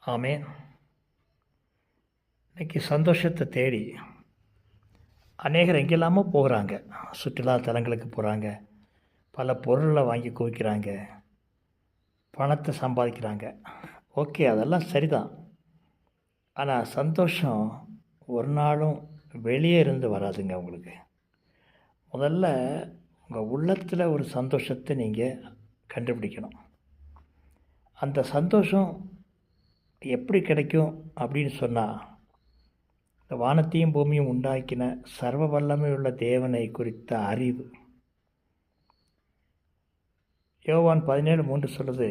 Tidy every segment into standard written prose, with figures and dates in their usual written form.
ஆமென். இன்னைக்கு சந்தோஷத்தை தேடி அநேகர் எங்கெல்லாமோ போகிறாங்க. சுற்றுலா தலங்களுக்கு போகிறாங்க. பல பொருளை வாங்கி குவிக்கிறாங்க. பணத்தை சம்பாதிக்கிறாங்க. ஓகே, அதெல்லாம் சரிதான். ஆனால் சந்தோஷம் ஒரு நாளும் வெளியே இருந்து வராதுங்க உங்களுக்கு. முதல்ல உங்கள் உள்ளத்தில் ஒரு சந்தோஷத்தை நீங்கள் கண்டுபிடிக்கணும். அந்த சந்தோஷம் எப்படி கிடைக்கும் அப்படின்னு சொன்னால், இந்த வானத்தையும் பூமியும் உண்டாக்கின சர்வ வல்லமையுள்ள தேவனை குறித்த அறிவு. யோவான் 17:3 சொல்லுது,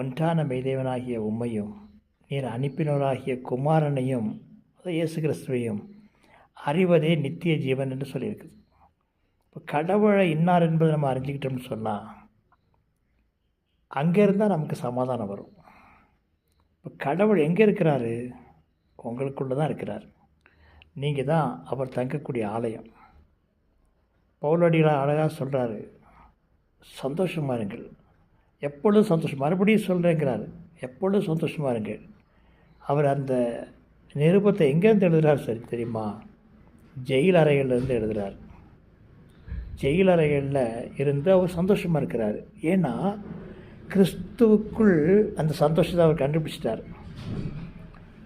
ஒன்றான மெய்தேவனாகிய உம்மையும் நீர் அனுப்பினவராகிய குமாரனையும் இயேசு கிறிஸ்துவையும் அறிவதே நித்திய ஜீவன் என்று சொல்லியிருக்குது. இப்போ கடவுளை இன்னார் என்பதை நம்ம அறிஞ்சிக்கிட்டோம்னு சொன்னால் அங்கே இருந்தால் நமக்கு சமாதானம் வரும். இப்போ கடவுள் எங்கே இருக்கிறாரு? உங்களுக்குள்ளே தான் இருக்கிறார். நீங்கள் தான் அவர் தங்கக்கூடிய ஆலயம். பவுலடிகளார் அழகாக சொல்கிறாரு, சந்தோஷமாக இருங்கள், எப்பொழுதும் சந்தோஷம். மறுபடியும் சொல்கிறேங்கிறாரு, எப்பொழுதும் சந்தோஷமாக இருங்கள். அவர் அந்த நிருபத்தை எங்கேருந்து எழுதுகிறார் சரி தெரியுமா? ஜெயில் அறைகள்லேருந்து எழுதுகிறார். ஜெயில் அறைகளில் இருந்து அவர் சந்தோஷமாக இருக்கிறார். ஏன்னா கிறிஸ்துவுக்குள் அந்த சந்தோஷத்தை அவர் கண்டுபிடிச்சிட்டார்.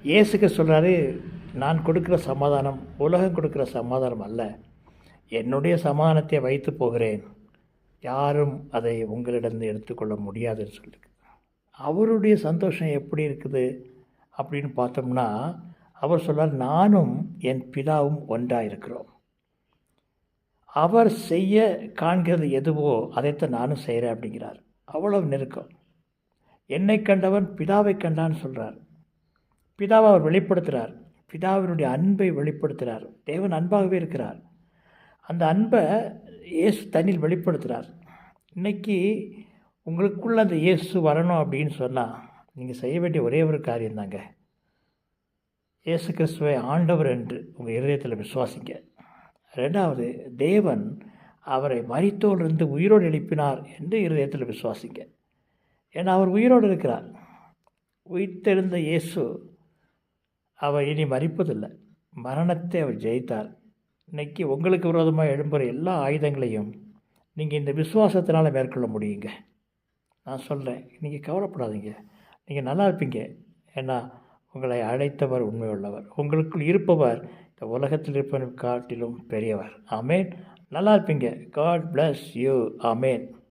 இயேசுக்கு சொல்கிறாரு, நான் கொடுக்குற சமாதானம் உலகம் கொடுக்குற சமாதானம் அல்ல, என்னுடைய சமாதானத்தை வைத்து போகிறேன், யாரும் அதை உங்களிடம் எடுத்துக்கொள்ள முடியாதுன்னு சொல்லியிருக்கு. அவருடைய சந்தோஷம் எப்படி இருக்குது அப்படின்னு பார்த்தோம்னா, அவர் சொல்கிறார், நானும் என் பிதாவும் ஒன்றாக இருக்கிறோம். அவர் செய்ய காண்கிறது எதுவோ அதைத்தான் நானும் செய்கிறேன் அப்படிங்கிறார். அவ்வளவு நெருக்கம். என்னை கண்டவன் பிதாவை கண்டான்னு சொல்கிறார். பிதாவை அவர் வெளிப்படுத்துகிறார். பிதாவினுடைய அன்பை வெளிப்படுத்துகிறார். தேவன் அன்பாகவே இருக்கிறார். அந்த அன்பை இயேசு தண்ணில் வெளிப்படுத்துகிறார். இன்றைக்கி உங்களுக்குள்ள அந்த இயேசு வரணும் அப்படின்னு சொன்னால் நீங்கள் செய்ய வேண்டிய ஒரே ஒரு காரியம்தாங்க, இயேசு கிறிஸ்துவை ஆண்டவர் என்று உங்கள் இருதயத்தில் விசுவாசிங்க. ரெண்டாவது, தேவன் அவரை மரித்தோரிலிருந்து உயிரோடு எழுப்பினார் என்று இருதயத்தில் விசுவாசிங்க. ஏன்னா அவர் உயிரோடு இருக்கிறார். உயிர்த்தெழுந்த இயேசு அவர் இனி மரிப்பதில்லை. மரணத்தை அவர் ஜெயித்தார். இன்றைக்கி உங்களுக்கு விரோதமாக எழும்புகிற எல்லா ஆயுதங்களையும் நீங்கள் இந்த விசுவாசத்தினால் மேற்கொள்ள முடியுங்க. நான் சொல்கிறேன், நீங்கள் கவலைப்படாதீங்க, நீங்கள் நல்லா இருப்பீங்க. ஏன்னா உங்களை அழைத்தவர் உண்மையுள்ளவர். உங்களுக்குள் இருப்பவர் இந்த உலகத்தில் இருப்பவனை காட்டிலும் பெரியவர். ஆமேன். நல்லா இருப்பீங்க. God bless you. ஆமேன்.